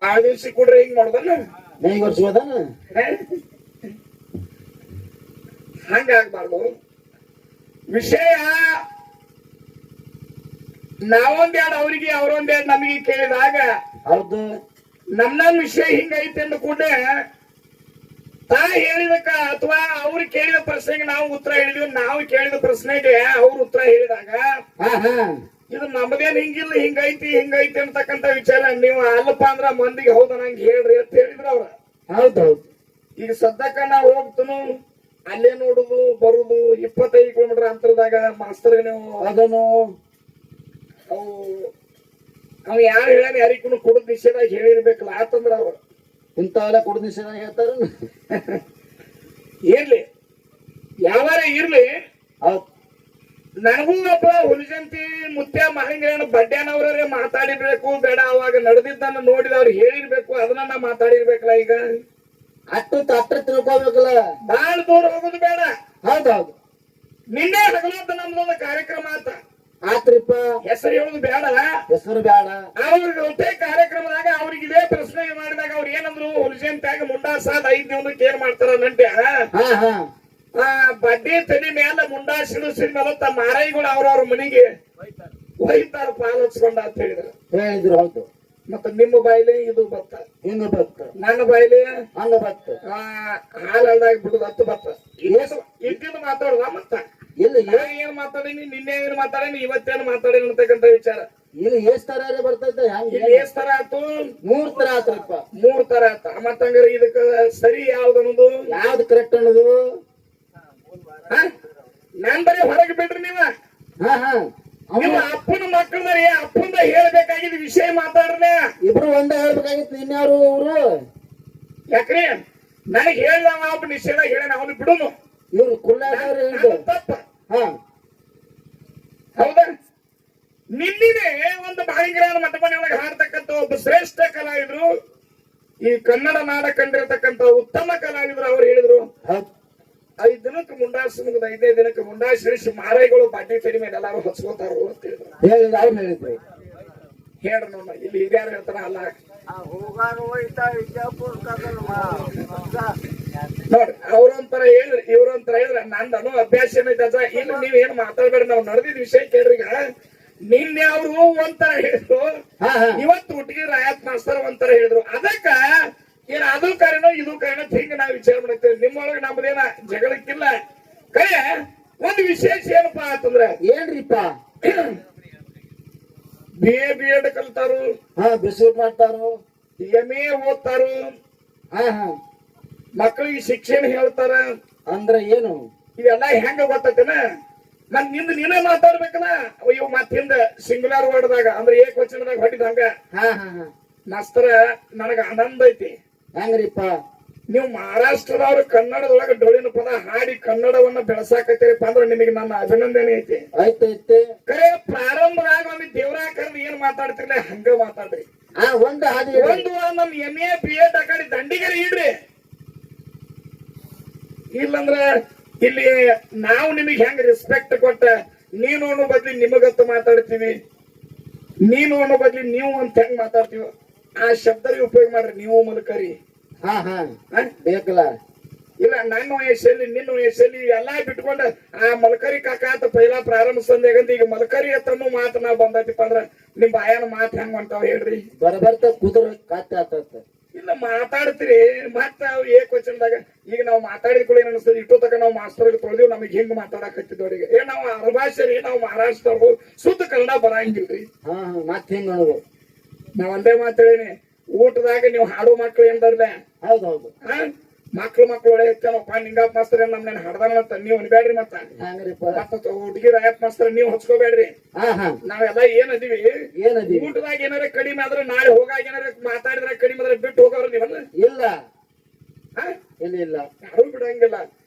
ಆದೇಶ ಕೊಡ್ರಿ ಹಿಂಗ್ ಮಾಡ್ದನ ಹೆಂಗ್ ವರ್ಷದನ ಹಂಗಾಗ್ಬಾರ್ದು ವಿಷಯ. ನಾವೊಂದೆರಡು ಅವ್ರಿಗೆ ಅವ್ರೊಂದೆರಡು ನಮಗೆ ಕೇಳಿದಾಗ ಹೌದು ನಮ್ಮ ವಿಷಯ ಹಿಂಗೈತೆ ಅಂದ ಕೂಡಲೇ ತಾ ಹೇಳಿದಕ್ಕ ಅಥವಾ ಅವ್ರು ಕೇಳಿದ ಪ್ರಶ್ನೆಗೆ ನಾವು ಉತ್ತರ ಹೇಳಿದ್ವಿ, ನಾವು ಕೇಳಿದ ಪ್ರಶ್ನೆಗೆ ಅವ್ರು ಉತ್ತರ ಹೇಳಿದಾಗ ಇದು ನಮ್ದೇನ್ ಹಿಂಗಿಲ್ಲ ಹಿಂಗೈತಿ ಹಿಂಗೈತಿ ಅಂತಕ್ಕಂತ ವಿಚಾರ ನೀವು ಅಲ್ಲಪ್ಪ ಅಂದ್ರ ಮಂದಿಗೆ ಹೌದ ನಂಗೆ ಹೇಳ್ರಿ ಅಂತ ಹೇಳಿದ್ರು ಅವ್ರ. ಹೌದೌದು. ಈಗ ಸದ್ಯಕ್ಕ ನಾವು ಹೋಗ್ತನು ಅಲ್ಲೇ ನೋಡುದು ಬರುದು 25 ಕಿಲೋಮೀಟರ್ ಅಂತರದಾಗ ಮಾಸ್ತರ್ ನೀವು ಅದನ್ನು ಅವ್ ಯಾರು ಹೇಳ್ಯಾರ ಯಾರಿಗೂ ಕುಡಿದ ನಿಷೇಧಾಗಿ ಹೇಳಿರ್ಬೇಕಲ್ಲ ಆತಂದ್ರ ಅವ್ರು ಇಂಥವೆಲ್ಲ ಕುಡಿದ ನಿಷೇಧ ಹೇಳ್ತಾರ. ಇರ್ಲಿ ಯಾವಾರ ಇರ್ಲಿ ಹೌದು. ನನಗೂ ಒಬ್ಬ ಹುಲಿಜಂತಿ ಮುತ್ಯ ಮಹಂಗೇನ ಬಡ್ಡ್ಯಾನವ್ರೇ ಮಾತಾಡಿರ್ಬೇಕು ಬೇಡ, ಅವಾಗ ನಡೆದಿದ್ದನ್ನ ನೋಡಿದವ್ರು ಹೇಳಿರ್ಬೇಕು, ಅದನ್ನ ನಾ ಮಾತಾಡಿರ್ಬೇಕಲ್ಲ. ಈಗ ಅಟ್ಟು ತಿಳ್ಕೊಬೇಕಲ್ಲ, ಬಾಳ ದೂರ ಹೋಗುದು ಬೇಡ. ಹೌದೌದು. ನಿನ್ನೆ ಹಗಲೊತ್ತ ನಮ್ದೊಂದು ಕಾರ್ಯಕ್ರಮ ಆತ, ಆತ್ರಿಪ್ಪ ಹೆಸರು ಹೇಳುದು ಬೇಡ, ಹೆಸರು ಬೇಡ. ಅವ್ರಿಗೆ ಒಟ್ಟೆ ಕಾರ್ಯಕ್ರಮದಾಗ ಅವ್ರಿಗೆ ಇದೇ ಪ್ರಶ್ನೆ ಮಾಡಿದಾಗ ಅವ್ರು ಏನಂದ್ರು, ಹುಲಿಜಂತ್ಯಾಗ ಮುಂಡಾಸಾದ 5 ದಿನಕ್ಕೆ ಏನ್ ಮಾಡ್ತಾರ ನಂಟ್ಯ ಬಡ್ಡಿ ತಡಿ ಮೇಲೆ ಮುಂಡಾ ಸಿಡಿಸಿದ ಮೇಲೆ ತಮ್ಮ ಮಾರಾಯಿಗಳು ಅವ್ರವ್ರ ಮನೆಗೆ ಒಯ್ತಾರ ಪಾಲ್ ಹಚ್ಕೊಂಡ ಅಂತ ಹೇಳಿದ್ರು. ಹೌದು. ಮತ್ತ ನಿಮ್ಮ ಬಾಯಿಲೆ ಇದು ಬತ್ತ, ಹಿಂಗ ಬತ್ತ, ನನ್ನ ಬಾಯಿಲೆ ಹಂಗ ಬತ್ತ, ಹಾಲಲ್ದಾಗ ಬಿಡುದು ಹತ್ತು ಬತ್ತ. ಇದ್ದಿದ್ದು ಮಾತಾಡುದ ಮತ್ತ ಇಲ್ಲ ಏನ್ ಮಾತಾಡೀನಿ, ನಿನ್ನೆ ಏನ್ ಮಾತಾಡೀನಿ, ಇವತ್ತೇನು ಮಾತಾಡೀನಿ ಅಂತಕ್ಕಂತ ವಿಚಾರ. ಇಲ್ಲಿ ಎಷ್ಟ್ ತರ ಬರ್ತೈತೆ, ಎಷ್ಟ್ ತರ ಆತು? 3 ತರ ಆತ್ರಪ್ಪ. 3 ತರ ಆತ. ಮತ್ತಂಗಾರ ಇದಕ್ಕ ಸರಿ ಯಾವ್ದು ಅನ್ನೋದು, ಯಾವ್ದು ಕರೆಕ್ಟ್ ಅನ್ನೋದು ನಾನ್ ಬರೀ ಹೊರಗೆ ಬಿಡ್ರಿ ನೀವ. ನಿಮ್ಮ ಅಪ್ಪನ ಮಕ್ಕಳನ್ನ ಅಪ್ಪಂದ ಹೇಳ್ಬೇಕಾಗಿದ್ದ ವಿಷಯ ಮಾತಾಡ್ರೆ ಇಬ್ರು ಒಂದೇ ಹೇಳ್ಬೇಕಾಗಿತ್ತು. ಇನ್ಯಾರು ಇವ್ರು ಯಾಕ್ರಿ ನನಗೆ ಹೇಳ್ದ ಒಬ್ಬ ನಿಷೇಧ ಹೇಳ ಅವನು ಬಿಡುನು, ಇವ್ರು ಕುಳ್ಳಾದವ್ರು ತಪ್ಪ. ಹೌದಾ? ನಿನ್ನೆ ಒಂದು ಬಾಳಿಂಗರಾಯನ ಮಠ ಮನೆಯೊಳಗೆ ಹಾಡ್ತಕ್ಕಂಥ ಒಬ್ಬ ಶ್ರೇಷ್ಠ ಕಲಾವಿದ್ರು, ಈ ಕನ್ನಡ ನಾಡ ಕಂಡಿರತಕ್ಕಂಥ ಉತ್ತಮ ಕಲಾವಿದ್ರು, ಅವ್ರು ಹೇಳಿದ್ರು 5 ದಿನಕ್ಕೆ ಮುಂಡಾಸ ಮುಗಿದ 5ನೇ ದಿನಕ್ಕೆ ಮುಂಡಾಸಿರಿಸಿ ಮಾರಾಯಿಗಳು ಬಡ್ಡಿ ತಡಿ ಮೇಲೆ ಎಲ್ಲಾರು ಹೊಚ್ಕೋತಾರು ಅಂತ ಹೇಳಿದ್ರು. ಹೇಳಿದ್ರು ಹೇಳ್ರಿ ನೋಡ, ಇಲ್ಲಿ ಹಿರಿಯಾರು ಹೇಳ್ತಾರ ಅಲ್ಲ ನೋಡ್ರಿ, ಅವ್ರೊಂಥರ ಹೇಳಿದ್ರಿ ಇವ್ರೊಂಥರ ಹೇಳಿದ್ರ ನಂದನು ಅಭ್ಯಾಸ ಏನೈತೆ ಅಜ್ಜ. ಇನ್ನು ನೀವ್ ಏನ್ ಮಾತಾಡ್ಬೇಡ್ರಿ, ನಾವ್ ನಡೆದಿದ್ ವಿಷಯ ಕೇಳ್ರಿ. ಈಗ ನಿನ್ನೆ ಅವರು ಒಂಥರ ಹೇಳಿದ್ರು, ಇವತ್ತು ಒಟ್ಟಿಗೆ ರಾಯತ್ ಮಾಸ್ತರ್ ಒಂಥರ ಹೇಳಿದ್ರು. ಅದಕ್ಕ ಏನ್ ಅದು ಕಾರಣ ಇದು ಕಾರಣ ಹಿಂಗ ನಾವ್ ವಿಚಾರ ಮಾಡ್ತೇವೆ. ನಿಮ್ಮೊಳಗೆ ನಮ್ದೇನ ಜಗಳಕ್ಕಿಲ್ಲ. ಕರೆ ಒಂದು ವಿಶೇಷ ಏನಪ್ಪಾ ಅಂತಂದ್ರೆ ಏನ್ರಿಪ್ಪ, BA BEd ಕಲ್ತಾರು, ಬಿಸ್ಕೂಟ್ ಮಾಡ್ತಾರು, MA ಓದ್ತಾರು, ಮಕ್ಕಳಿಗೆ ಶಿಕ್ಷಣ ಹೇಳ್ತಾರ. ಅಂದ್ರೆ ಏನು ಇವೆಲ್ಲ ಹೆಂಗ ಗೊತ್ತೇನ? ಮತ್ ನಿಂದ ನೀನೇ ಮಾತಾಡ್ಬೇಕಲ್ಲ. ಇವ್ ಮತ್ ಹಿಂದ ಸಿಂಗುಲರ್ ವರ್ಡ್ದಾಗ ಅಂದ್ರೆ ಏಕವಚನದಾಗ ಹೊಟ್ಟಿದ ಹಂಗ ಮಾಸ್ತರ ನನಗ ಆನಂದ ಐತಿ. ಹೆಂಗ್ರಿಪ್ಪ, ನೀವು ಮಹಾರಾಷ್ಟ್ರದವ್ರು ಕನ್ನಡದೊಳಗ ಡೊಳ್ಳಿನ ಪದ ಹಾಡಿ ಕನ್ನಡವನ್ನ ಬೆಳೆಸಾಕತ್ತೀರಪ್ಪ ಅಂದ್ರೆ ನಿಮಗೆ ನನ್ನ ಅಭಿನಂದನೆ ಐತಿ. ಐತೆ. ಕರೆ ಪ್ರಾರಂಭದಾಗ ಒಂದು ದೇವರ ಕರೆದು ಏನ್ ಮಾತಾಡ್ತಿರ್ಲಿ ಹಂಗ ಮಾತಾಡ್ರಿ. ಒಂದು ನಮ್ MA BEd ಆ ಕಡೆ ದಂಡಿಗರಿ ಇಡ್ರಿ. ಇಲ್ಲಂದ್ರ ಇಲ್ಲಿ ನಾವು ನಿಮಗೆ ಹೆಂಗ್ ರೆಸ್ಪೆಕ್ಟ್ ಕೊಟ್ಟ ನೀನು ಅನ್ನೋ ಬದ್ಲಿ ನಿಮಗತ್ತ ಮಾತಾಡ್ತೀವಿ, ನೀನು ಅನ್ನೋ ಬದ್ಲಿ ನೀವು ಅಂತ ಹೆಂಗ್ ಮಾತಾಡ್ತೀವಿ ಆ ಶಬ್ದ ಉಪಯೋಗ ಮಾಡ್ರಿ. ನೀವು ಮಲ್ಕರಿ ಬೇಕಲ್ಲ. ಇಲ್ಲ ನನ್ನ ವಯಸ್ಸಲ್ಲಿ ನಿನ್ನ ವಯಸ್ಸಲ್ಲಿ ಎಲ್ಲಾ ಬಿಟ್ಕೊಂಡ ಆ ಮಲ್ಕರಿ ಕಾಕ ಅಂತ ಪೈಲಾ ಪ್ರಾರಂಭಿಸಂದೇಗಂತ ಈಗ ಮಲ್ಕರಿ ಹತ್ರನು ಮಾತು ನಾವ್ ಬಂದೈತಿಪ್ಪ ಅಂದ್ರ ನಿಮ್ ಬಾಯನ ಮಾತು ಹೆಂಗ್ ಹೊಂಟಾವ್ ಹೇಳ್ರಿ? ಬರಬರ್ತ ಕುದುರೆ ಕಾತ ಆತ. ಇಲ್ಲ ಮಾತಾಡ್ತೀರಿ ಮತ್ತ ಏಕವಚನದಾಗ. ಈಗ ನಾವು ಮಾತಾಡಿದ ಕೂಡ ಏನ್ ಅನಿಸ್ತದೆ, ಇಟ್ಟು ತಕ ನಾವು ಮಾಸ್ತರ್ ತೊಳೆದಿವ್ ನಮಗ್ ಹಿಂಗ್ ಮಾತಾಡಕತ್ತಿದ್ದವ್ರಿಗೆ ನಾವು ಅರಭಾಷೆ ನಾವು ಮಹಾರಾಷ್ಟ್ರವ್ರು ಶುದ್ಧ ಕನ್ನಡ ಬರಂಗಿಲ್ರಿ. ಮತ್ ಹಿಂಗ್ ಅನ್ನೋದು ನಾವ್ ಒಂದೇ ಮಾತಾಡೀನಿ. ಊಟದಾಗ ನೀವು ಹಾಡು ಮಕ್ಳು ಏನ್ದಾರ್ಲೆ ಹೌದೌದು ಮಕ್ಳು ಒಳ್ಳೆ ಹೆಚ್ಚನಪ್ಪ ನಿಂಗಪ್ಪ ಮಾಸ್ತರ್ ನಮ್ನೇನ್ ಹಾಡ್ದಾನಂತ ನೀವು ಅನ್ಬೇಡ್ರಿ. ಮತ್ತ ಹುಡುಗಿ ರಾಯಪ್ಪ ಮಾಸ್ತರ್ ನೀವು ಹಚ್ಕೋಬೇಡ್ರಿ. ನಾವೆಲ್ಲ ಏನದೀವಿ ಊಟದಾಗ ಏನಾರ ಕಡಿಮೆ ಆದ್ರೆ ನಾಳೆ ಹೋಗಾಗ ಏನಾರ ಮಾತಾಡಿದ್ರೆ ಕಡಿಮೆ ಆದ್ರೆ ಬಿಟ್ಟು ಹೋಗೋರು ನೀವಲ್ಲ. ಇಲ್ಲ ಯಾರು ಬಿಡಂಗಿಲ್ಲ.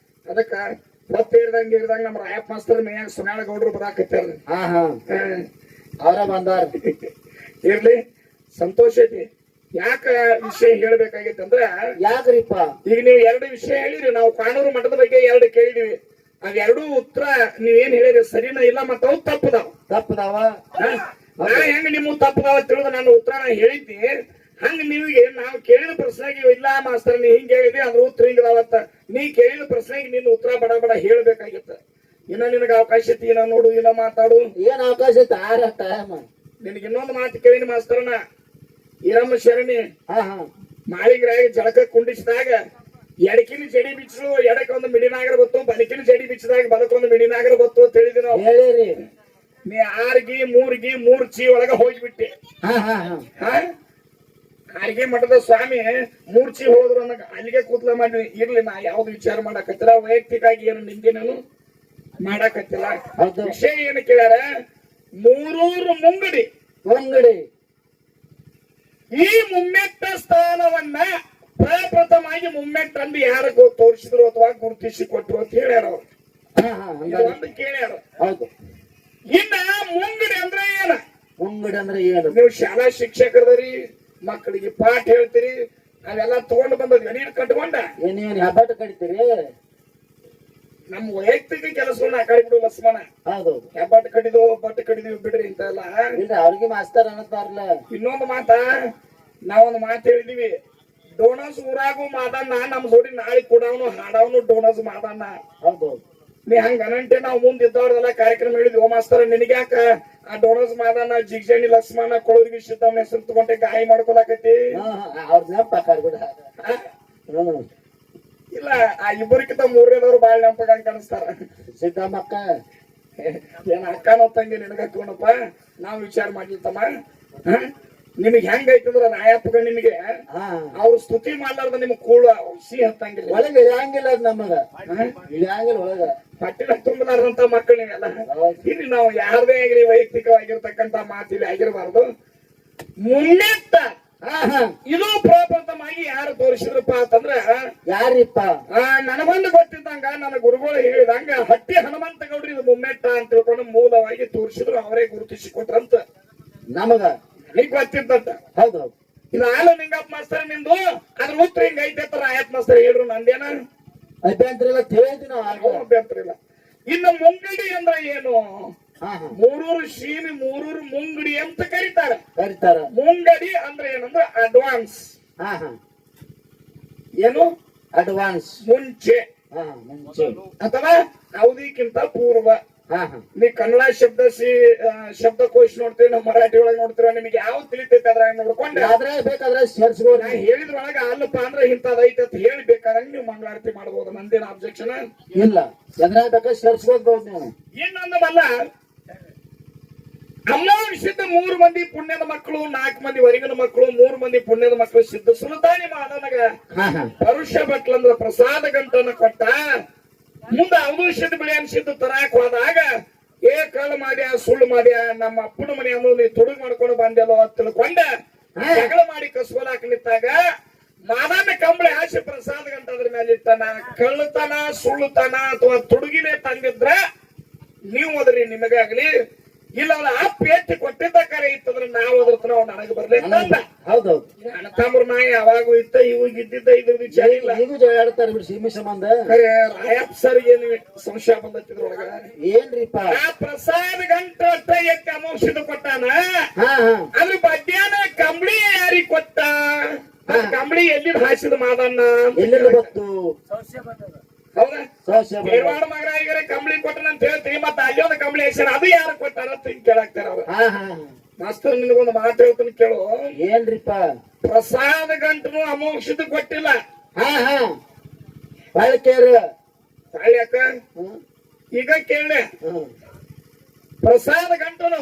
ಅದಕ್ಕ ಹೊತ್ತ ಇರ್ದಂಗ ನಮ್ ರಾಯಪ್ಪ ಮಾಸ್ತರ್ ಮೇಯಾಗ ಸುನಾಳ ಗೌಡ್ರು ಬರಾಕತ್ತಾರ. ಅವರ ಬಂದಾರ. ಇರ್ಲಿ, ಸಂತೋಷ ಐತಿ. ಯಾಕ ವಿಷಯ ಹೇಳ್ಬೇಕಾಗಿತ್ತು ಅಂದ್ರ, ಯಾಕ್ರಿಪ್ಪ ಈಗ ನೀವು 2 ವಿಷಯ ಹೇಳಿರಿ. ನಾವು ಕಾನೂರು ಮಠದ ಬಗ್ಗೆ 2 ಕೇಳಿದ್ವಿ. ಅವೆರಡೂ ಉತ್ತರ ನೀವೇನ್ ಹೇಳಿರಿ ಸರಿನಾ ಇಲ್ಲ, ಮತ್ತ ಅವು ತಪ್ಪದಾವ. ನಾ ಹೆಂಗ ನಿಮ್ಮ ತಪ್ಪದಾವ ತಿಳಿದ ನಾನು ಉತ್ತರ ಹೇಳಿದ್ನಿ ಹಂಗ ನೀವಿಗೆ ನಾವು ಕೇಳಿದ ಪ್ರಶ್ನೆಗೆ ಇಲ್ಲ ಮಾಸ್ತರ್ ನೀ ಹಿಂಗ ಹೇಳಿದಿ ಅದ್ರ ಉತ್ತರ ಹಿಂಗದಾವತ್ತ ನೀ ಕೇಳಿದ ಪ್ರಶ್ನೆಗೆ ನಿನ್ನ ಉತ್ತರ ಬಡ ಬಡ ಹೇಳ್ಬೇಕಾಗಿತ್ತ ಇನ್ನ ನಿನಗ ಅವಕಾಶ ಐತಿ ಇನ್ನ ನೋಡು ಇನ್ನ ಮಾತಾಡು ಏನ್ ಅವಕಾಶ ಐತೆ ಆರ ಟೈಮ್ ನಿನಗೆ ಇನ್ನೊಂದು ಮಾತು ಕೇಳಿನ ಮಾಸ್ತರನ ಈರಮ್ಮ ಶರಣಿ ಮಾಳಿಗ್ರಾಗ ಜಳಕ ಕುಂಡಿಸಿದಾಗ ಎಡಕಿನ ಜಡಿ ಬಿಚ್ಚು ಎಡಕ್ಕೊಂದು ಮಿಡಿನಾಗರ ಬತ್ತು ಬಲಕಿನ ಜಡಿ ಬಿಚ್ಚಿದಾಗ ಬಲಕ್ಕೊಂದು ಮಿಡಿನಾಗರ ಬತ್ತು ಅಂತ ಹೇಳಿದ್ವಿ ನಾವು ಹೇಳಿರಿ ನೀ 6ಗಿ 3ಗಿ 3 ಚಿ ಒಳಗ ಹೋಗ್ಬಿಟ್ಟೆ ಆರ್ಗಿ ಮಠದ ಸ್ವಾಮಿ 3 ಚಿ ಹೋದ್ರು ಅನ್ನಕ ಅಲ್ಲಿಗೆ ಕೂತ್ಲ ಮಾಡಿ ಇರ್ಲಿ ನಾ ಯಾವ್ದು ವಿಚಾರ ಮಾಡಕತ್ತಿಲ್ಲ ವೈಯಕ್ತಿಕವಾಗಿ ಏನು ನಿಂಗೆ ನಾನು ಮಾಡಕತ್ತಿಲ್ಲ ವಿಷಯ ಏನು ಕೇಳ್ಯಾರ ಮೂರೂರು ಮುಂಗಡಿ ಈ ಮುಮ್ಮೆಟ್ಟ ಸ್ಥಾನವನ್ನ ಪ್ರಪ್ರಥಮವಾಗಿ ಮುಮ್ಮೆಟ್ಟ ಅಂದು ಯಾರ ತೋರಿಸಿದ್ರು ಅಥವಾ ಗುರುತಿಸಿ ಕೊಟ್ರು ಅಂತ ಹೇಳ್ಯಾರ ಅವ್ರು ಕೇಳ್ಯಾರ ಹೌದು ಇನ್ನ ಮುಂಗಡಿ ಅಂದ್ರೆ ಏನ ಮುಂಗಡಿ ಅಂದ್ರೆ ಏನು ನೀವು ಶಾಲಾ ಶಿಕ್ಷಕರದರಿ ಮಕ್ಕಳಿಗೆ ಪಾಠ ಹೇಳ್ತೀರಿ ಅವೆಲ್ಲ ತಗೊಂಡು ಬಂದದ್ ನೀರು ಕಟ್ಕೊಂಡ ಏನೇನ್ ಹಬ್ಬಟ್ಟು ಕಡಿತೀರಿ ನಮ್ಮ ವೈಯಕ್ತಿಕ ಕೆಲಸಗಳನ್ನ ಆ ಕಡೆ ಬಿಡು ಲಕ್ಷ್ಮಣ ಹೌದು ಹೆಬ್ಬಟ್ಟು ಕಡಿದು ಬಟ್ಟು ಕಡಿದೀವಿ ಬಿಡ್ರಿ ಅಂತ ಎಲ್ಲ ಇಲ್ಲ ಅವ್ರಿಗೆ ಮಾಸ್ತರ್ ಅನ್ನತ್ತಾರಲ್ಲ ಇನ್ನೊಂದು ಮಾತ ನಾವೊಂದು ಮಾತು ಹೇಳಿದೀವಿ ಡೋನಸ್ ಊರಾಗೂ ಮಾದಣ್ಣ ನಮ್ ಜೋಡಿ ನಾಳೆ ಕೂಡವನು ಹಾಡವನು ಡೋನಸ್ ಮಾದಣ್ಣ ಹೌದು ನೀ ಹಂಗ ಅನಂಟೆ ನಾವು ಮುಂದ್ ಇದ್ದವ್ರದೆಲ್ಲ ಕಾರ್ಯಕ್ರಮ ಹೇಳಿದ್ವಿ ಓ ಮಾಸ್ತರ ನಿನಗ್ಯಾಕ ಆ ಡೋನಸ್ ಮಾದಣ್ಣ ಜಿಗ್ಜಣಿ ಲಕ್ಷ್ಮಣ ಕೊಳೂರಿಗೆ ಸಿದ್ದಮ್ಮನ ಹೆಸರು ತಗೊಂಡೆ ಗಾಯ ಮಾಡ್ಕೊಳಕತ್ತಿ ಅವ್ರ ನೆನಪಾಕಾರ ಬಿಡ ಇಲ್ಲ ಆ ಇಬ್ಬರಿಗಿಂತ ಮೂರನೇದವ್ರು ಬಾಳ್ ನೆನಪಾಗ ಕಾಣಿಸ್ತಾರ ಸಿದ್ದಮ್ಮಕ್ಕ ಏನ್ ಅಕ್ಕನೋ ತಂಗಿ ನಿನಗ ತಗೊಂಡಪ್ಪ ನಾವ್ ವಿಚಾರ ಮಾಡಿರ್ತಮ್ಮ ನಿಮಗ್ ಹೆಂಗ್ ಐತಂದ್ರ ನಾಯಪ್ಪಗ ನಿಮಗೆ ಅವ್ರ ಸ್ತುತಿ ಮಾಡ್ಲಾರ್ದ ನಿಮಗ್ ಕೂಳ ಸಿಹಿ ಹತ್ತಂಗಿಲ್ಲ ಒಳಗೆ ಇಳಿಯಂಗಿಲ್ಲ ಅದ್ ನಮಗ ಇಳಿಯಂಗಿಲ್ಲ ಒಳಗ ಪಟ್ಟಿನ ತುಂಬಲಾರ್ದಂತ ಮಕ್ಕಳು ನೀವೆಲ್ಲ ಇಲ್ಲಿ ನಾವು ಯಾರದೇ ಆಗ್ಲಿ ವೈಯಕ್ತಿಕವಾಗಿರ್ತಕ್ಕಂತ ಮಾತಿಲ್ಲಿ ಆಗಿರಬಾರ್ದು ಮುನ್ನೆಟ್ಟ ಇದು ಪ್ರಪ್ರಥಮವಾಗಿ ಯಾರು ತೋರಿಸಿದ್ರಪ್ಪ ಅಂತಂದ್ರ ಯಾರಿಪ್ಪ ನನಗೊಂದು ಗೊತ್ತಿದ್ದಂಗ ನನ್ನ ಗುರುಗಳು ಹೇಳಿದಂಗ ಹಟ್ಟಿ ಹನುಮಂತ ಗೌಡ್ರಿ ಇದು ಮುಮ್ಮೆಟ್ಟ ಅಂತ ತಿಳ್ಕೊಂಡು ಮೂಲವಾಗಿ ತೋರಿಸಿದ್ರು ಅವರೇ ಗುರುತಿಸಿಕೊಟ್ರಂತ ನಮಗ ನಿಗ್ ಗೊತ್ತಿದ್ದಂತ ಹೌದೌದು ಇದು ಹಾಲು ನಿಂಗಪ್ಪ ಮಾಸ್ತರ್ ನಿಂದು ಅದ್ರ ಉತ್ತರ ಹಿಂಗ ಐತೆ ಆಯತ್ ಮಾಸ್ತರ್ ಹೇಳ್ರು ನಂದೇನ ಅಭ್ಯಂತರ ಇಲ್ಲ ತಿಳಿದ್ವಿ ನಾವು ಅಭ್ಯಂತರ ಇಲ್ಲ ಇನ್ನು ಮುಂಗಡಿ ಅಂದ್ರೆ ಏನು ಮೂರೂರು ಶೀಮಿ ಮೂರೂರು ಮುಂಗಡಿ ಅಂತ ಕರೀತಾರೆ ಮುಂಗಡಿ ಅಂದ್ರೆ ಏನಂದ್ರೆ ಅಡ್ವಾನ್ಸ್ ಏನು ಅಡ್ವಾನ್ಸ್ ಮುಂಚೆ ಅಥವಾ ಅವಧಿಕ್ಕಿಂತ ಪೂರ್ವ ನೀ ಕನ್ನಡ ಶಬ್ದಕೋಶ ನೋಡ್ತೀವಿ ನಾವು ಮರಾಠಿ ಒಳಗೆ ನೋಡ್ತೀರ ನಿಮ್ಗೆ ಯಾವ್ದು ತಿಳಿತೈತೆ ಅದ್ರಾಗ ನೋಡ್ಕೊಂಡ್ರೆ ಆದ್ರೆ ಬೇಕಾದ್ರೆ ಸೇರ್ಸ್ಬೋದು ನಾ ಹೇಳಿದ್ರೊಳಗ ಅಲ್ಲಪ್ಪ ಅಂದ್ರೆ ಇಂಥದೈತೆ ಅಂತ ಹೇಳಿ ಬೇಕಾದಂಗ ನೀವು ಮಂಗಳಾರತಿ ಮಾಡ್ಬೋದು ನಂದೇನು ಅಬ್ಜೆಕ್ಷನ್ ಇಲ್ಲ ಎದ್ರಾಗ ಬೇಕಾದ್ರೆ ಸೇರ್ಸ್ಬೋದು ನೀವು ಇನ್ನೊಂದಲ್ಲ ಅಮೋಘ 3 ಮಂದಿ ಪುಣ್ಯದ ಮಕ್ಕಳು 4 ಮಂದಿ ಹೊರಗಿನ ಮಕ್ಕಳು 3 ಮಂದಿ ಪುಣ್ಯದ ಮಕ್ಕಳು ಸಿದ್ಧ ಸುಲ್ತಾನಿ ಮಾದನಗ ಪರುಷ ಭಟ್ಲಂದ್ರ ಪ್ರಸಾದ ಗಂಟನ್ನ ಕೊಟ್ಟ ಮುಂದೆ ಔಷಧ ಬೆಳೆ ಅನ್ಸಿದ್ದು ತರಾಕ್ ಹೋದಾಗ ಕಳ್ಳು ಮಾಡ್ಯ ಸುಳ್ಳು ಮಾಡ್ಯ ನಮ್ಮ ಅಪ್ಪನ ಮನೆ ಅನ್ನೋ ನೀ ತುಡುಗ್ ಮಾಡ್ಕೊಂಡು ಬಂದೆಲ್ಲೋ ಅಂತ ತಿಳ್ಕೊಂಡ ಜಗಳ ಮಾಡಿ ಕಸ್ಕೊಲಾಕ ನಿಂತಾಗ ಮಾದನ ಕಂಬಳಿ ಆಸೆ ಪ್ರಸಾದ ಗಂಟ ಅದ್ರ ಮೇಲೆ ಇಟ್ಟನ ಕಳ್ಳತನ ಸುಳ್ಳುತನ ಅಥವಾ ತುಡುಗಿನೇ ತಂದಿದ್ರ ನೀವು ಅದ್ರಿ ನಿಮಗಾಗ್ಲಿ ಇಲ್ಲ ಅವ್ರ ಅಪ್ಪ ಎತ್ತಿ ಕೊಟ್ಟಿದ್ದ ಕರೆ ಇತ್ತಂದ್ರೆ ನಾವು ಅದ್ರ ನಾವು ನನಗೆ ಬರ್ಲಿಲ್ಲ ಹೌದೌದು ಅಣ್ಣ ತಮ್ಮರ ನಾಯಿ ಯಾವಾಗೂ ಇತ್ತ ಇವಾಗ ಇದ್ದಿದ್ದ ಇದ್ರ ವಿಚಾರ ಇಲ್ಲ ಈಗ ಜಗಳಾಡ್ತಾರೆ ಬಿಡಿ ಸೀಮೆ ಸಂಬಂಧ ಖರೆ ರಾಯಪ್ಪ ಸರ್ ಏನು ಸಂಶಯ ಬಂದತ್ತಿದ್ರೊಳಗ ಏನ್ರಿಪ್ಪ ಆ ಪ್ರಸಾದ ಗಂಟ ಎತ್ತಿ ಅಮೋಷದ ಕೊಟ್ಟಾನ ಅದ್ರ ಮಧ್ಯಾಹ್ನ ಕಂಬಳಿ ಯಾರಿಗೆ ಕೊಟ್ಟ ಕಂಬಳಿ ಎಲ್ಲಿ ಹಾಸಿದ ಮಾದಣ್ಣ ಎಲ್ಲೆಲ್ಲ ಗೊತ್ತು ಹೌದಾ ಧಾರವಾಡ ಮಗರಾಗಿರ ಕಂಬಳಿ ಕೊಟ್ಟನ ಅಂತ ಹೇಳ್ತೀವಿ ಮತ್ತೆ ಅಲ್ಲಿ ಒಂದು ಕಂಬಳಿ ಹೆಸರು ಅದು ಯಾರು ಕೊಟ್ಟಾರ ಅಂತ ಕೇಳಾಕ್ತಾರ ಅವ್ರು ಮಾಸ್ತರ್ ನಿನಗೊಂದು ಮಾತು ಹೇಳ್ತೀನಿ ಕೇಳು ಏನ್ರಿಪ್ಪ ಪ್ರಸಾದ ಗಂಟನು ಅಮೋಕ್ಷದ ಕೊಟ್ಟಿಲ್ಲ ಯಾಕ ಈಗ ಕೇಳ ಪ್ರಸಾದ ಗಂಟನು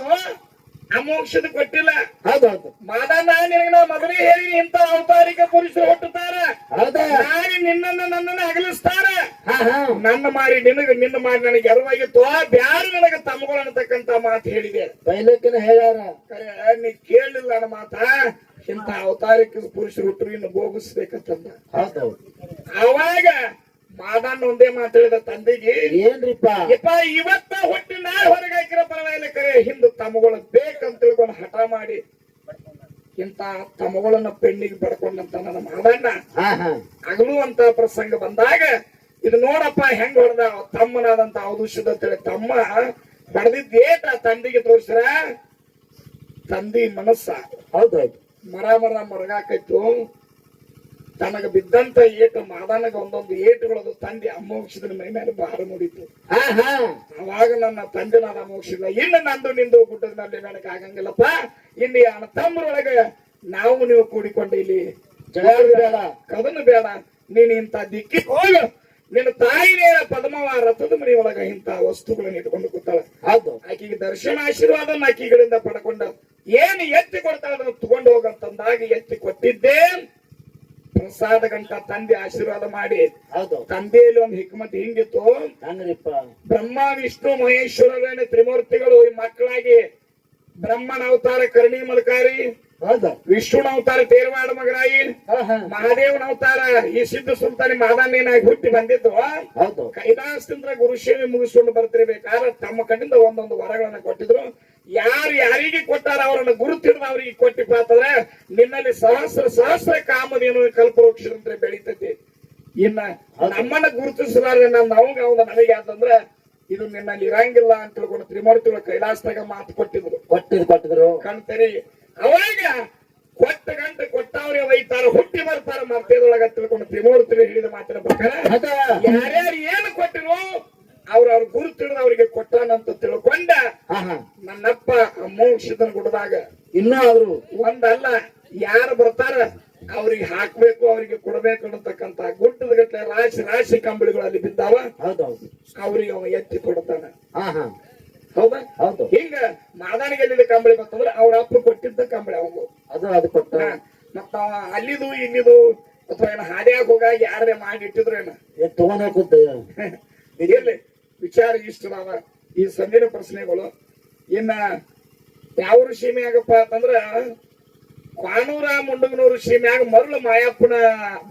ಅಮೋಕ್ಷದ ಕೊಟ್ಟಿಲ್ಲ ಮಾದಣ್ಣ ನಿನಗೆ ನಾ ಮೊದಲೇ ಹೇಳಿ ಇಂತ ಅವತಾರಿಕ ಪುರುಷರು ಹುಟ್ಟುತ್ತಾರ ನಾಳೆ ನನ್ನನ್ನು ಅಗಲಿಸ್ತಾರ ನನ್ನ ಮಾರಿ ನಿನ್ನ ಮಾರಿ ನನಗೆ ಎರವಾಗಿತ್ತು ಬ್ಯಾರು ನನಗೆ ತಮ್ಮಗಳು ಅನ್ನತಕ್ಕಂತ ಮಾತು ಹೇಳಿದೆ ಹೇಳ್ಯಾರ ನೀ ಕೇಳಲಿಲ್ಲ ನನ್ನ ಮಾತ ಇಂತ ಅವತಾರಿಕ ಪುರುಷರು ಹುಟ್ಟರು ಇನ್ನು ಭೋಗಿಸ್ಬೇಕಂತಂದ ಅವಾಗ ಮಾದಣ್ಣ ಒಂದೇ ಮಾತಾಡಿದ ತಂದೆಗೆ ಏನ್ರಿಪ್ಪ ಇವತ್ತ ಹೊಟ್ಟಿ ನಾಳೆ ಹೊರಗೆ ಹಾಕಿರೋ ಪರವಾಗಿಲ್ಲ ಕರೆ ಹಿಂದೆ ತಮ್ಮಗಳು ಬೇಕಂತ ತಿಳ್ಕೊಂಡು ಹಠ ಮಾಡಿ ಇಂತ ತಮ್ಮಗಳನ್ನ ಪೆಣ್ಣಿಗೆ ಪಡ್ಕೊಂಡಂತ ನನ್ನ ಮಾದಣ್ಣ ಅಗಲುವಂತ ಪ್ರಸಂಗ ಬಂದಾಗ ಇದು ನೋಡಪ್ಪ ಹೆಂಗ್ ಹೊಡೆದ ತಮ್ಮನಾದಂತ ಔದುಷದ ಅಂತೇಳಿ ತಮ್ಮ ಹೊಡೆದಿದ್ದೇಟ ತಂದೆಗೆ ತೋರಿಸ್ರ ತಂದಿ ಮನಸ್ಸ ಹೌದೌದು ಮರ ಮರಗಾಕೈತು. ತನಗ ಬಿದ್ದಂತ ಏಟು ಮಾದಾನಗ ಒಂದೊಂದು ಏಟುಗಳದು ತಂದೆ ಅಮೋಕ್ಷದ ಮೈ ಮೇಲೆ ಭಾರ ಮೂಡಿತು. ಅವಾಗ ನನ್ನ ತಂದೆ ನಾನು ಅಮೋಕ್ಷಿಲ್ಲ. ಇನ್ನು ನಂದು ನಿಂದು ಗುಡ್ಡದ ಮೇಲೆ ನನಗೆ ಆಗಂಗಿಲ್ಲಪ್ಪ. ಇಲ್ಲಿ ಅಣ್ಣ ತಮ್ಮರೊಳಗ ನಾವು ನೀವು ಕೂಡಿಕೊಂಡು ಇಲ್ಲಿ ಜಗಳ ಬೇಡ, ಕದನು ಬೇಡ. ನೀನ್ ಇಂತ ದಿಕ್ಕಿ ಹೋಗ. ನಿನ್ನ ತಾಯಿನೇ ಪದ್ಮವ ರಥದ ಮನೆ ಒಳಗ ಇಂತ ವಸ್ತುಗಳನ್ನ ಇಟ್ಕೊಂಡು ಕೂತಾಳ. ಹೌದು. ಆಕೆಗೆ ದರ್ಶನ ಆಶೀರ್ವಾದ ಆಕೆಗಳಿಂದ ಪಡ್ಕೊಂಡ ಏನು ಎತ್ತಿ ಕೊಡ್ತಾಳ ಅದನ್ನು ತಗೊಂಡು ಹೋಗಂತಂದಾಗ ಎತ್ತಿ ಕೊಟ್ಟಿದ್ದೆ. ಪ್ರಸಾದ ಗಂಟ ತಂದೆ ಆಶೀರ್ವಾದ ಮಾಡಿ. ಹೌದು. ತಂದೆಯಲ್ಲಿ ಒಂದು ಹಿಕ್ಮತ್ ಹಿಂಗಿತ್ತು. ಹಂಗ್ರಿಪ್ಪ. ಬ್ರಹ್ಮ ವಿಷ್ಣು ಮಹೇಶ್ವರರೇನ ತ್ರಿಮೂರ್ತಿಗಳು ಈ ಮಕ್ಕಳಾಗಿ ಬ್ರಹ್ಮನ ಅವತಾರ ಕರ್ಣಿ ಮಲ್ಕಾರಿ, ಹೌದು. ವಿಷ್ಣುನ ಅವತಾರ ತೇರವಾಡ ಮಗರಾಯಿ, ಮಹಾದೇವನ ಅವತಾರ ಈ ಸಿದ್ಧ ಸುಲ್ತಾನಿ ಮಾದಾನೇನಾಗಿ ಹುಟ್ಟಿ ಬಂದಿದ್ದು. ಹೌದು. ಕೈಲಾಸದಿಂದ ಗುರು ಸೇವೆ ಮುಗಿಸ್ಕೊಂಡು ಬರ್ತಿರ್ಬೇಕಾದ್ರೆ ತಮ್ಮ ಕಣ್ಣಿಂದ ಒಂದೊಂದು ವರಗಳನ್ನ ಕೊಟ್ಟಿದ್ರು. ಯಾರು ಯಾರಿಗೆ ಕೊಟ್ಟಾರ ಅವರನ್ನ ಗುರುತಿಡ್ದ ಅವ್ರಿಗೆ ಕೊಟ್ಟಿಪ್ಪ ಅಂತಂದ್ರೆ ನಿನ್ನಲ್ಲಿ ಸಹಸ್ರ ಕಾಮಧೇನು ಕಲ್ಪವೃಕ್ಷದಂತೆ ಬೆಳೀತೈತಿ. ಇನ್ನ ನಮ್ಮನ್ನ ಗುರುತಿಸಲಾರ ನಮಗೆ ಅವನ ನನಗೆ ಅಂತಂದ್ರ ಇದು ನಿನ್ನಲ್ಲಿ ಇರಂಗಿಲ್ಲ ಅಂತ ತಿಳ್ಕೊಂಡು ತ್ರಿಮೂರ್ತಿಗಳು ಕೈಲಾಸದಾಗ ಮಾತು ಕೊಟ್ಟಿದ್ರು. ಕಣ್ತರಿ ಅವಾಗ ಕೊಟ್ಟ ಗಂಟೆ ಕೊಟ್ಟವ್ರೆ ಒಯ್ತಾರ, ಹುಟ್ಟಿ ಬರ್ತಾರ ಮರ್ತೇದೊಳಗ ತಿಳ್ಕೊಂಡು ತ್ರಿಮೂರ್ತಿಗಳು ಹೇಳಿದ ಮಾತಿನ ಪ್ರಕಾರ ಯಾರ್ಯಾರು ಏನು ಕೊಟ್ಟಿರೋ ಅವ್ರ ಗುರು ತಿಳಿದ ಅವ್ರಿಗೆ ಕೊಟ್ಟಾನಂತ ತಿಳ್ಕೊಂಡ ನನ್ನಪ್ಪ ಮೋಕ್ಷದನ ಗುಡದಾಗ ಇನ್ನೂ ಅವರು ಒಂದಲ್ಲ ಯಾರು ಬರ್ತಾರ ಅವ್ರಿಗೆ ಹಾಕ್ಬೇಕು, ಅವ್ರಿಗೆ ಕೊಡ್ಬೇಕು ಅನ್ನತಕ್ಕಂತ ಗುಡ್ಡದ ಗಟ್ಟಲೆ ರಾಶಿ ಕಂಬಳಿಗಳು ಅಲ್ಲಿ ಬಿದ್ದಾವ. ಹೌದೌದು. ಅವ್ರಿಗೆ ಅವ ಎತ್ತಿ ಕೊಡ್ತಾನ. ಹೌದಾ? ಹೌದು. ಹಿಂಗ ಮಾದಾನಿಗೆ ಕಂಬಳಿ ಬರ್ತಂದ್ರೆ ಅವ್ರ ಅಪ್ಪ ಕೊಟ್ಟಿದ್ದ ಕಂಬಳಿ ಅವಂಗು ಅದು ಕೊಟ್ಟ. ಮತ್ತ ಅಲ್ಲಿದು ಇಲ್ಲಿದು ಅಥವಾ ಏನ ಹಾದ್ಯಾಗ ಹೋಗಾಗ ಯಾರೇ ಮಾಡಿ ಇಟ್ಟಿದ್ರೇನ ತಗೊಂಡ್ ಹೋಗುತ್ತ. ಇದಿರ್ಲಿ ವಿಚಾರ ಇಷ್ಟದಾವ ಈ ಸಂದಿನ ಪ್ರಶ್ನೆಗಳು. ಇನ್ನ ಯಾವ ಸೀಮೆ ಆಗಪ್ಪ ಅಂತಂದ್ರ ಕಾನೂರ ಮುಂಡಗನೂರು ಸೀಮೆಯಾಗ ಮರಳು ಮಾಯಪ್ಪನ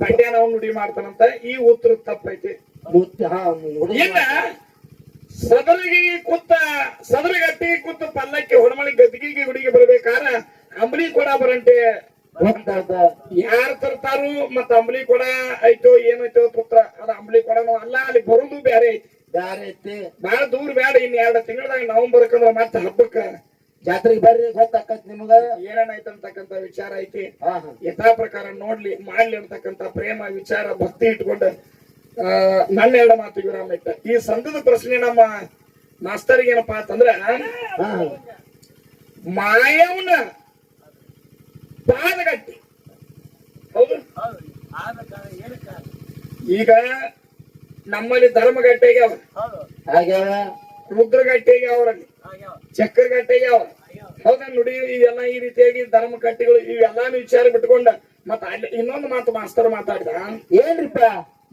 ಬಂಡ್ಯಾನ ನುಡಿ ಮಾಡ್ತಾನಂತ. ಈ ಉತ್ತರ ತಪ್ಪೈತಿ. ಇನ್ನ ಸದರಗಟ್ಟಿಗೆ ಕೂತ ಪಲ್ಲಕ್ಕಿ ಹೊಡಮಳಿ ಗದ್ಗಿಗೆ ಗುಡಿಗೆ ಬರ್ಬೇಕಾರ ಅಂಬಲಿ ಕೊಡ ಬರಂಟೆ ಯಾರು ತರ್ತಾರು. ಮತ್ತ ಅಂಬಲಿ ಕೊಡ ಐತೋ ಏನೈತೋ ಪುತ್ರ ಅದ ಅಂಬಲಿ ಕೊಡನು ಅಲ್ಲ. ಅಲ್ಲಿ ಬರುದು ಬೇರೆ ಐತಿ. ಬಾಳ ದೂರ ಬೇಡ. ಇನ್ 2 ತಿಂಗಳದಾಗ ನವಂಬರ್ಕಂದ್ರ ಮತ್ತೆ ಹಬ್ಬಕ್ಕ ಜಾತ್ರೆಗೆ ಬರ್ರಿ ಗೊತ್ತಾಕತ್ ನಿಮಗ ಏನೇನಾಯ್ತು ಅಂತಕ್ಕಂತ ವಿಚಾರ ಐತಿ. ಯಥಾ ಪ್ರಕಾರ ಮಾಡ್ಲಿ ಅಂತಕ್ಕಂತ ಪ್ರೇಮ ವಿಚಾರ ಭಕ್ತಿ ಇಟ್ಕೊಂಡ ನನ್ನ 2 ಮಾತು ವಿರಾಮ ಇಟ್ಟ. ಈ ಸಂದದ ಪ್ರಶ್ನೆ ನಮ್ಮ ಮಾಸ್ತರ್ಗೆ ಏನಪ್ಪಾ ಅಂತಂದ್ರ ಮಾಯವನ ಪಾದಗಟ್ಟಿ. ಹೌದು. ಈಗ ನಮ್ಮಲ್ಲಿ ಧರ್ಮಗಟ್ಟೆಗೆ ಆಗ್ಯಾವ, ರುದ್ರಗಟ್ಟೆಗೆ ಅವರಲ್ಲಿ ಚಕ್ರಗಟ್ಟೆಗೆ ಅವ. ಹೌದಾ? ನುಡಿ ಇವೆಲ್ಲ ಈ ರೀತಿಯಾಗಿ ಧರ್ಮ ಕಟ್ಟೆಗಳು ಇವೆಲ್ಲಾನು ವಿಚಾರ ಬಿಟ್ಕೊಂಡ ಮತ್ತ ಅಲ್ಲಿ ಇನ್ನೊಂದು ಮಾತು ಮಾಸ್ತರ್ ಮಾತಾಡಿದ. ಏನ್ರಿಪ್ಪ?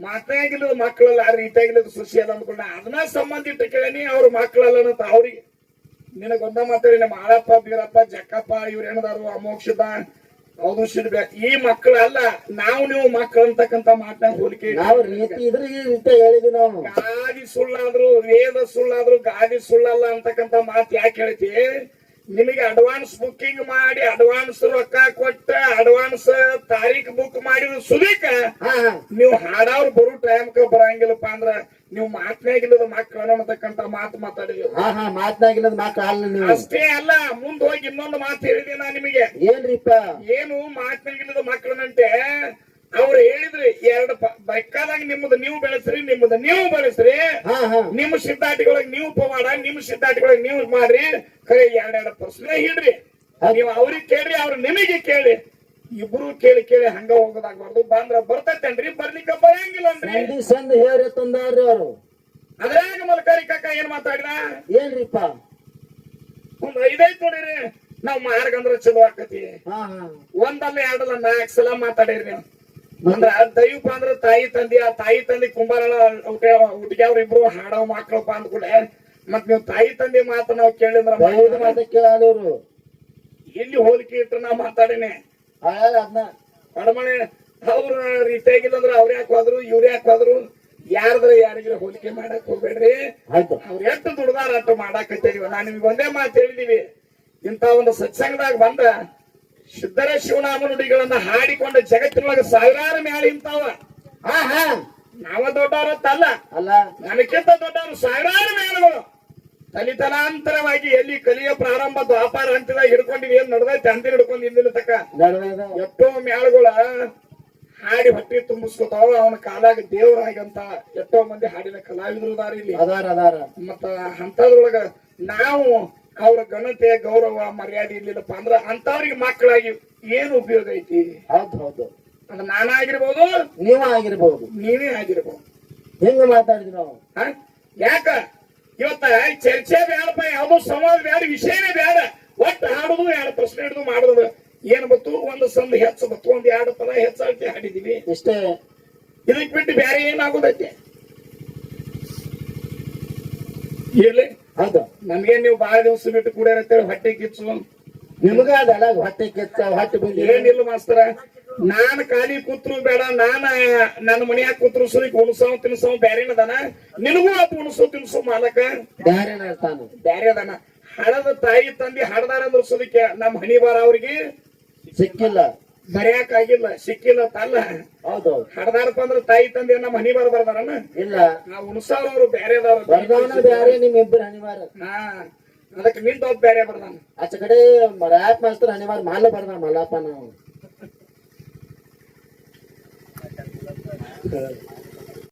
ಮಾತಾಗಿಲ್ಲದ ಮಕ್ಕಳಲ್ಲ ಆ ರೀತಿಯಾಗಿಲ್ಲದ ಸುಶಿ ಅದ ಅಂದ್ಕೊಂಡ ಅದನ್ನ ಸಂಬಂಧ ಇಟ್ಟು ಕೇಳನಿ. ಅವ್ರ ಮಕ್ಕಳಲ್ಲ ಅಂತ ಅವ್ರಿಗೆ ನಿನಗೊಂದ ಮಾತಾಡಿ ಮಾಳಪ್ಪ ಬೀರಪ್ಪ ಜಕ್ಕಪ್ಪ ಇವ್ರೇನದಾರು ಅಮೋಕ್ಷದ ಔದುಷ್ಯದ ಈ ಮಕ್ಕಳು ಅಲ್ಲ. ನೀವು ಮಕ್ಕಳು ಅಂತಕ್ಕಂತ ಮಾತನಾಗ ಹೋಲಿಕೆ ಹೇಳಿದ್ವಿ ನಾವು. ಗಾದಿ ಸುಳ್ಳಾದ್ರು ವೇದ ಸುಳ್ಳಾದ್ರು ಗಾದಿ ಸುಳ್ಳಲ್ಲ ಅಂತಕ್ಕಂತ ಮಾತು ಯಾಕೆ ಹೇಳ್ತಿ? ನಿನಗೆ ಅಡ್ವಾನ್ಸ್ ಬುಕ್ಕಿಂಗ್ ಮಾಡಿ ಅಡ್ವಾನ್ಸ್ ರೊಕ್ಕ ಕೊಟ್ಟ ಅಡ್ವಾನ್ಸ್ ತಾರೀಖ್ ಬುಕ್ ಮಾಡಿದ್ರು ಸುದೀಕ ನೀವು ಹಾಡವ್ರು ಬರೋ ಟೈಮ್ಕ ಬರಂಗಿಲ್ಲಪ್ಪ ಅಂದ್ರ ನೀವು ಮಾತನಾಗಿಲ್ಲದ ಮಕ್ಕಳು ಅನ್ನತಕ್ಕಂತ ಮಾತು ಮಾತಾಡಿದ್ವಿ. ಮಾತನಾಗಿಲ್ಲದ ಮಕ್ಕಳು ಅಷ್ಟೇ ಅಲ್ಲ, ಮುಂದ್ ಹೋಗಿ ಇನ್ನೊಂದು ಮಾತು ಹೇಳಿದೆ ನಾ ನಿಮಗೆ. ಏನ್ರಿಪ್ಪ? ಏನು ಮಾತನಾಗಿಲ್ಲದ ಮಕ್ಕಳನ್ನಂತೆ ಅವ್ರು ಹೇಳಿದ್ರಿ 2 ಬೇಕಾದಾಗ ನಿಮ್ಮದು ನೀವು ಬೆಳೆಸ್ರಿ, ನಿಮ್ಮದು ನೀವು ಬೆಳೆಸ್ರಿ, ನಿಮ್ಮ ಸಿದ್ಧಾಟಿಗಳಿಗೆ ನೀವು ಪವಾಡ, ನಿಮ್ಮ ಸಿದ್ಧಾಟಿಗಳಿಗೆ ನೀವು ಮಾಡ್ರಿ. ಖರೆ 2 ಪ್ರಶ್ನೆ ಹಿಡ್ರಿ. ನೀವು ಅವ್ರಿಗೆ ಕೇಳ್ರಿ, ಅವ್ರು ನಿಮಗೆ ಕೇಳಿ. ಇಬ್ರು ಕೇಳಿ ಹಂಗ ಹೋಗೋದಾಗ್ಬಾರ್ದು. ಬಂದ್ರ ಬರ್ತೈತೇನ್ರಿ? ಬರ್ಲಿಕ್ಕ ಬರಂಗಿಲ್ಲ ಅಂದ್ರಿ ಸಂದ್ ಹೇಳಿ ತಂದಾರ್ರಿ ಅವರು. ಅದ್ರಾಗ ಮಲ್ಕಾರಿ ಕಾಕ ಏನ್ ಮಾತಾಡಿದ? ಏನ್ರಿಪ್ಪ? ಒಂದ್ 5 ನೋಡಿರಿ. ನಾವ್ ಮಾರ್ಗಂದ್ರ ಚಲೋ ಆಕತಿ. ಒಂದಲ್ಲ 2 ಅಲ್ಲ 4 ಸಲ ಮಾತಾಡಿರಿ ನೀವು. ಅಂದ್ರ ದೈವಪ್ಪ ಅಂದ್ರ ತಾಯಿ ತಂದಿ, ಆ ತಾಯಿ ತಂದಿ ಕುಂಬಾರಳ ಹುಡುಗಿಯವ್ರ ಇಬ್ರು ಹಾಡೋ ಮಕ್ಕಳಪ್ಪ ಅಂದ್ಕೂಡೆ ಮತ್ ನೀವು ತಾಯಿ ತಂದೆ ಮಾತು ನಾವು ಕೇಳಿದ್ರ ಕೇಳೋರು ಎಲ್ಲಿ ಹೋಲಿಕೆ ಇಟ್ರ ನಾ ಮಾತಾಡೇನೆ. ಹೊಡಮಣೆ ಅವ್ರ ರೀತಿಯಾಗಿಲ್ಲ ಅಂದ್ರ ಅವ್ರ ಯಾಕೆ ಹೋದ್ರು ಇವ್ರ ಯಾಕೆ ಹೋದ್ರು ಯಾರಿಗಿರ ಹೋಲಿಕೆ ಮಾಡಕ್ ಹೋಗ್ಬೇಡ್ರಿ. ಅವ್ರ ಎಷ್ಟು ದುಡ್ದಾರ ಅಷ್ಟು ಮಾಡಾಕತ್ತೀವಿ. ನಾನ್ ನಿಮ್ಗೆ ಒಂದೇ ಮಾತು ಹೇಳಿದೀವಿ. ಇಂತ ಒಂದು ಸತ್ಸಂಗದಾಗ ಬಂದ ಸಿದ್ಧರ ಶಿವನಾಮ ನುಡಿಗಳನ್ನ ಹಾಡಿಕೊಂಡ ಜಗತ್ತಿನೊಳಗೆ 1000 ಮ್ಯಾಲ ಇಂತಾವ. ನಾವ ದೊಡ್ಡವ್ರತ್ತಲ್ಲ, ಅಲ್ಲ ನನಕ್ಕಿಂತ ದೊಡ್ಡವ್ರು 1000 ಮ್ಯಾಲಗಳು ತಲಿತಲಾಂತರವಾಗಿ ಎಲ್ಲಿ ಕಲಿಯ ಪ್ರಾರಂಭ ದ್ವಾಪಾರ ಹಂತದಾಗ ಹಿಡ್ಕೊಂಡಿದ್ ಏನ್ ನಡ್ದೈತೆ ಅಂತ ಹಿಡ್ಕೊಂಡು ಇಂದಿನ ತಕ ನಡ್ದದ ಎಷ್ಟೋ ಮ್ಯಾಳುಗಳ ಹಾಡಿ ಹೊಟ್ಟಿ ತುಂಬಿಸ್ಕೊತಾವ ಅವನ ಕಾಲಾಗ ದೇವರಾಗಂತ ಎಷ್ಟೋ ಮಂದಿ ಹಾಡಿನ ಕಲಾವಿದರು ಅದಾರ ಇಲ್ಲಿ ಅದಾರ ಮತ್ತ ಅಂತದ್ರೊಳಗ ನಾವು ಅವ್ರ ಘನತೆ ಗೌರವ ಮರ್ಯಾದೆ ಇರ್ಲಿಲ್ಲಪ್ಪ ಅಂದ್ರ ಅಂತವ್ರಿಗೆ ಮಕ್ಕಳಾಗಿ ಏನು ಉಪಯೋಗ ಐತಿ ಹೌದು ಅದು ನಾನಾಗಿರ್ಬೋದು ನೀವ ಆಗಿರ್ಬಹುದು ನೀವೇ ಆಗಿರ್ಬೋದು ಹೆಂಗ ಮಾತಾಡಿದ್ವಿ ನಾವು ಹ? ಯಾಕ ಇವತ್ತ ಚರ್ಚೆ ಬೇಡಪ್ಪ ಯಾವ್ದೋ ಸಂವಾದ ಬೇಡ ವಿಷಯನೇ ಬೇಡ ಒಟ್ಟು ಹಾಡುದು ಎರಡು ಪ್ರಶ್ನೆ ಹಿಡಿದು ಮಾಡುದು ಏನ್ ಬತ್ತು ಒಂದು ಸಂದ್ ಹೆಚ್ಚು ಬತ್ತು ಒಂದ್ ಎರಡು ಪದ ಹೆಚ್ಚಾಗಿ ಹಾಡಿದೀವಿ ಇಷ್ಟೇ ಇದಕ್ ಬಿಟ್ಟು ಬೇರೆ ಏನಾಗೋದೈತೆ ಇರ್ಲಿ ಹೌದು ನಮ್ಗೆ ನೀವು ಬಾಳ ದಿವಸ ಬಿಟ್ಟು ಕೂಡ್ಯಾರತ್ತೇಳಿ ಹೊಟ್ಟೆ ಕಿಚ್ಚು ನಿಮಗ ಅದಲ್ಲ ಹೊಟ್ಟೆ ಕೆಚ್ಚ ಹೊಟ್ಟೆ ಬಂದಿ ಏನಿಲ್ಲ ಮಾಸ್ತರ ನಾನ್ ಖಾಲಿ ಕೂತ್ರು ಬೇಡ ನನ್ನ ಮನ್ಯಾಗ ಕೂತ್ರು ಸುರಿ ಉಣಸವ್ ತಿನ್ಸವ್ ಬ್ಯಾರೇನದಾನ ನಿನಗೂ ಅಪ್ಪ ಉಣಸು ತಿನ್ಸು ಮಾಲಕ ಬ್ಯಾರೆ ಹೇಳ್ತಾನ ಬ್ಯಾರೆ ಅದಾನ ಹಳದ ತಾಯಿ ತಂದಿ ಹಡದಾರ ಅಂದ್ರ ಸುದಕ್ಕೆ ನಮ್ ಹಣಿಬಾರ ಅವ್ರಿಗೆ ಸಿಕ್ಕಿಲ್ಲ ಬರೆಯಾಕ ಆಗಿಲ್ಲ ಸಿಕ್ಕಿಲ್ಲ ತಲ್ಲ ಹೌದು ಹಡದಾರಪ್ಪ ಅಂದ್ರ ತಾಯಿ ತಂದೆ ನಮ್ ಹಣಿಬಾರ ಬರ್ದಾರನ ಇಲ್ಲ ಆ ಉಣಸಾವ್ರು ಬ್ಯಾರೆದವ್ರು ಬರ್ದವನ ಬ್ಯಾರೆ ನಿಮ್ಮಿಬ್ಬರು ಹಣಿವಾರ ಹಾ ಅದಕ್ಕೆ ನಿಂತ ಬ್ಯಾರೆ ಬರ್ದಾನ ಆಚ ಕಡೆ ರ್ಯಾಪ್ ಮಾಸ್ತರ್ ಹಣಿವಾರ ಮಾಲ ಬರ್ದ ಮಲ್ಲಪ್ಪ ನಾವು